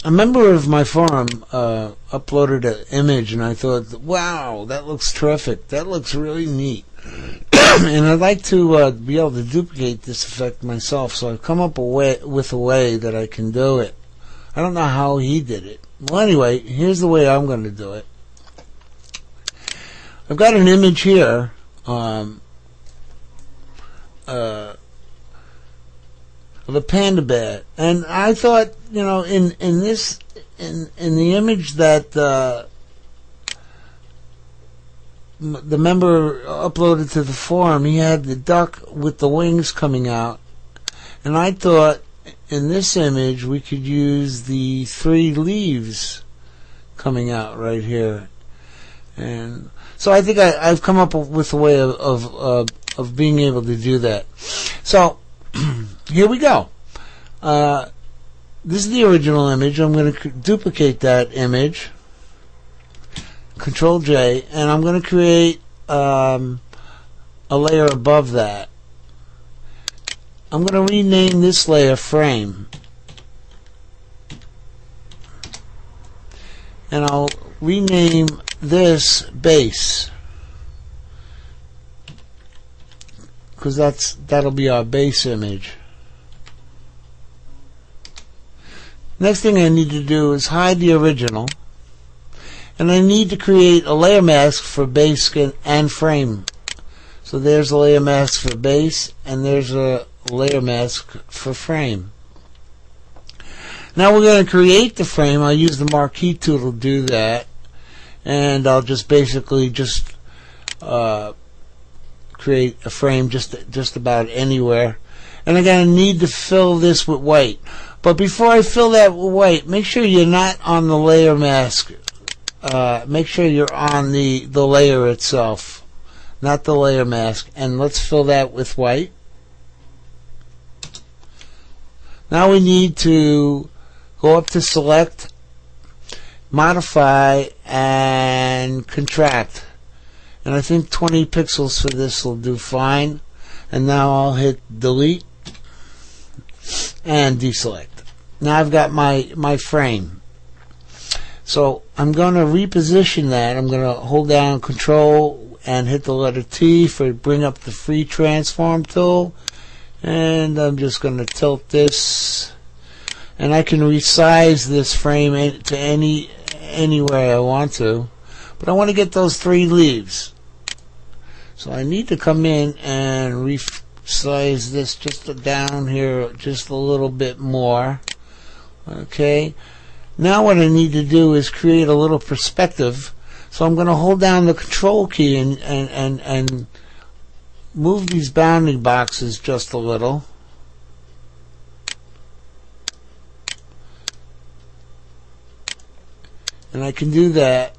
a member of my forum uploaded an image, and I thought, wow, that looks terrific. That looks really neat. And I'd like to be able to duplicate this effect myself, so I've come up with a way that I can do it. I don't know how he did it. Well, anyway, here's the way I'm going to do it. I've got an image here of a panda bear, and I thought, you know, in the image that the member uploaded to the forum, he had the duck with the wings coming out, and I thought in this image we could use the 3 leaves coming out right here. And so I think I've come up with a way of being able to do that. So here we go. This is the original image. I'm going to duplicate that image, Control J, and I'm going to create a layer above that. I'm going to rename this layer Frame, and I'll rename this Base, because that'll be our base image. Next thing I need to do is hide the original, and I need to create a layer mask for base and frame. So there's a layer mask for base, and there's a layer mask for frame. Now we're going to create the frame. I'll use the marquee tool to do that, and I'll just basically create a frame just about anywhere. And I'm going to need to fill this with white. But before I fill that with white, make sure you're not on the layer mask. Make sure you're on the layer itself, not the layer mask. And let's fill that with white. Now we need to go up to Select, Modify, and Contract. And I think 20 pixels for this will do fine. And now I'll hit Delete and deselect. Now I've got my frame. So I'm going to reposition that. I'm going to hold down Control and hit the letter T for bring up the free transform tool. And I'm just going to tilt this, and I can resize this frame to anywhere I want to, but I want to get those 3 leaves. So I need to come in and resize this just down here just a little bit more. Okay. Now what I need to do is create a little perspective. So I'm going to hold down the Control key and move these bounding boxes just a little. And I can do that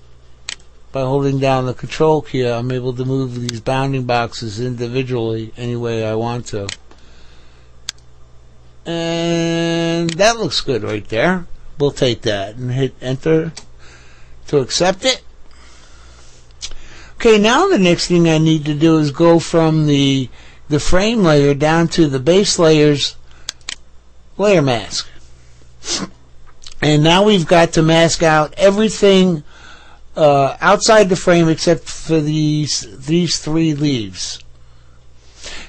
by holding down the Control key. I'm able to move these bounding boxes individually any way I want to. And that looks good right there. We'll take that and hit Enter to accept it. Okay, now the next thing I need to do is go from the frame layer down to the base layer's layer mask. And now we've got to mask out everything outside the frame except for these 3 leaves.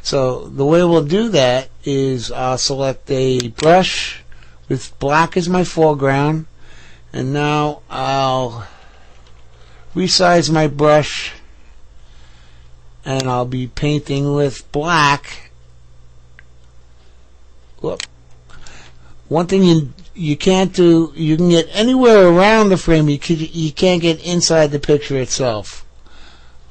So the way we'll do that is I'll select a brush with black as my foreground, and now I'll resize my brush, and I'll be painting with black. Whoop. One thing you can't do, you can get anywhere around the frame, you can't get inside the picture itself.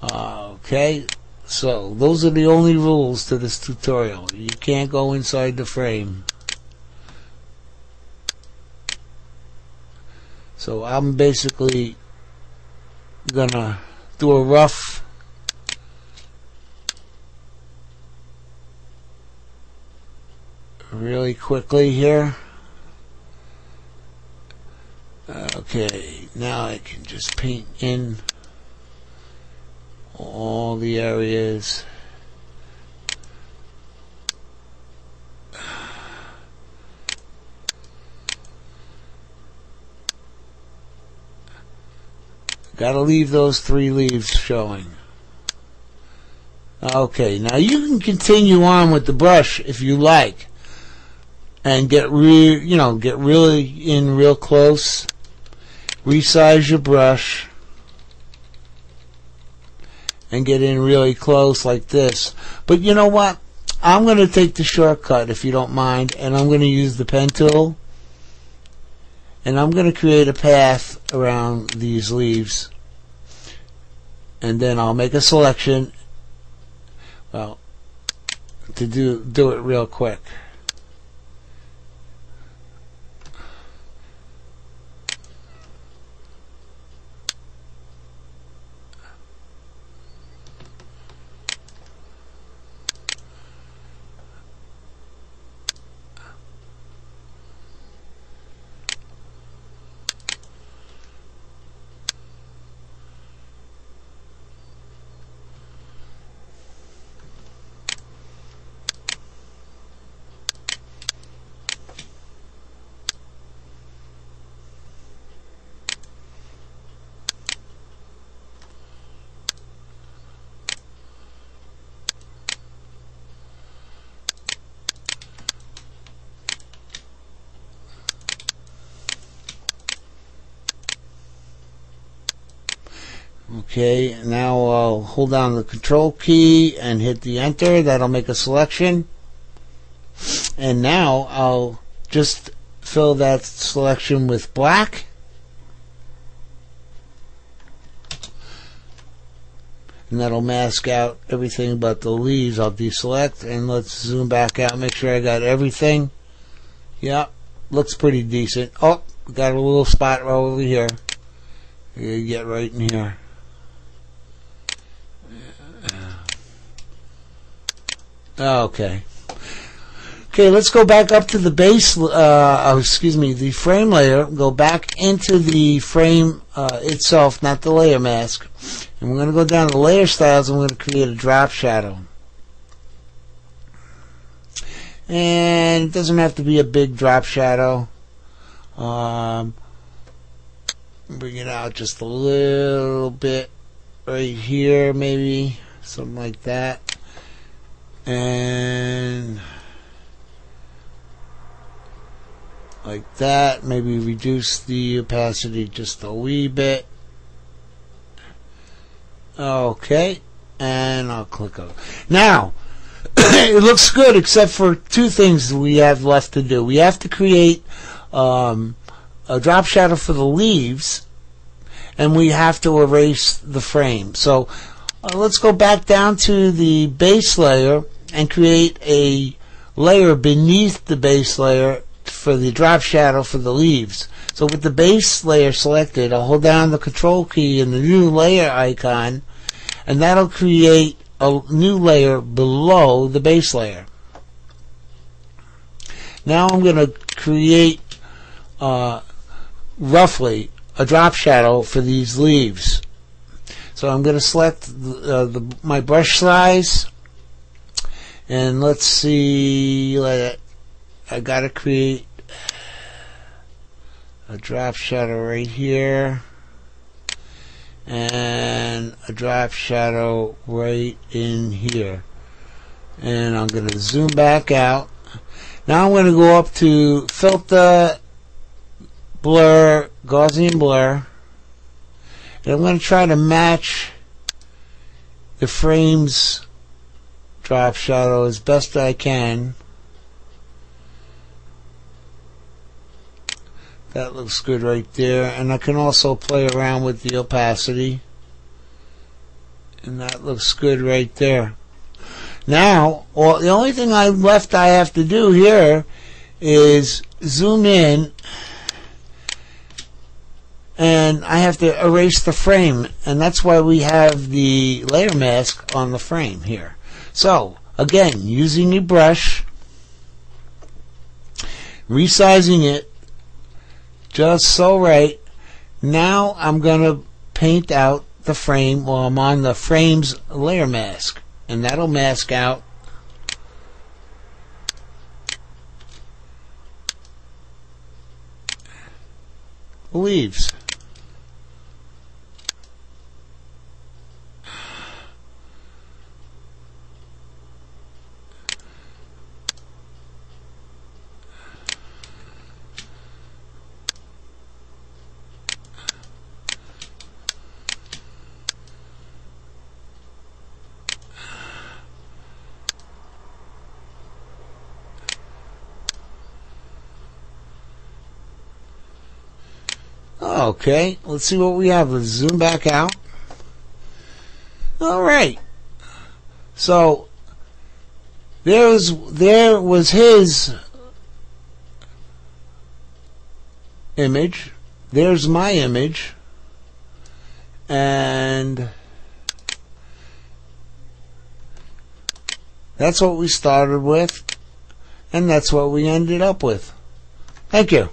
Okay, so those are the only rules to this tutorial. You can't go inside the frame. So I'm basically gonna do a rough really quickly here. Okay, now I can just paint in all the areas. Got to leave those 3 leaves showing. Okay, now you can continue on with the brush if you like, and get really in real close. Resize your brush and get in really close like this. But you know what? I'm going to take the shortcut, if you don't mind, and I'm going to use the pen tool, and I'm going to create a path around these leaves, and then I'll make a selection. Well, to do it real quick. Okay, now I'll hold down the control key and hit the enter. That'll make a selection. And now I'll just fill that selection with black. And that'll mask out everything but the leaves. I'll deselect, and let's zoom back out, make sure I got everything. Yeah, looks pretty decent. Oh, got a little spot right over here. You get right in here. Okay. Okay, let's go back up to the base, the frame layer. Go back into the frame itself, not the layer mask. And we're going to go down to layer styles, and we're going to create a drop shadow. And it doesn't have to be a big drop shadow. Bring it out just a little bit right here, maybe something like that. And like that. Maybe reduce the opacity just a wee bit. Okay, and I'll click OK. Now it looks good, except for 2 things we have left to do. We have to create a drop shadow for the leaves, and we have to erase the frame. So let's go back down to the base layer and create a layer beneath the base layer for the drop shadow for the leaves. So with the base layer selected, I'll hold down the control key and the new layer icon, and that'll create a new layer below the base layer. Now I'm going to create roughly a drop shadow for these leaves. So I'm going to select my brush size, and let's see, I got to create a drop shadow right here and a drop shadow right in here. And I'm going to zoom back out. Now I'm going to go up to Filter, Blur, Gaussian Blur, and I'm going to try to match the frame's drop shadow as best I can. That looks good right there, and I can also play around with the opacity, and that looks good right there. Now, the only thing I have to do here is zoom in, and I have to erase the frame, and that's why we have the layer mask on the frame here. So again, using your brush, resizing it just so right. Now I'm going to paint out the frame while I'm on the frame's layer mask, and that'll mask out the leaves. Okay, let's see what we have. Let's zoom back out. All right. So there was his image. There's my image. And that's what we started with. And that's what we ended up with. Thank you.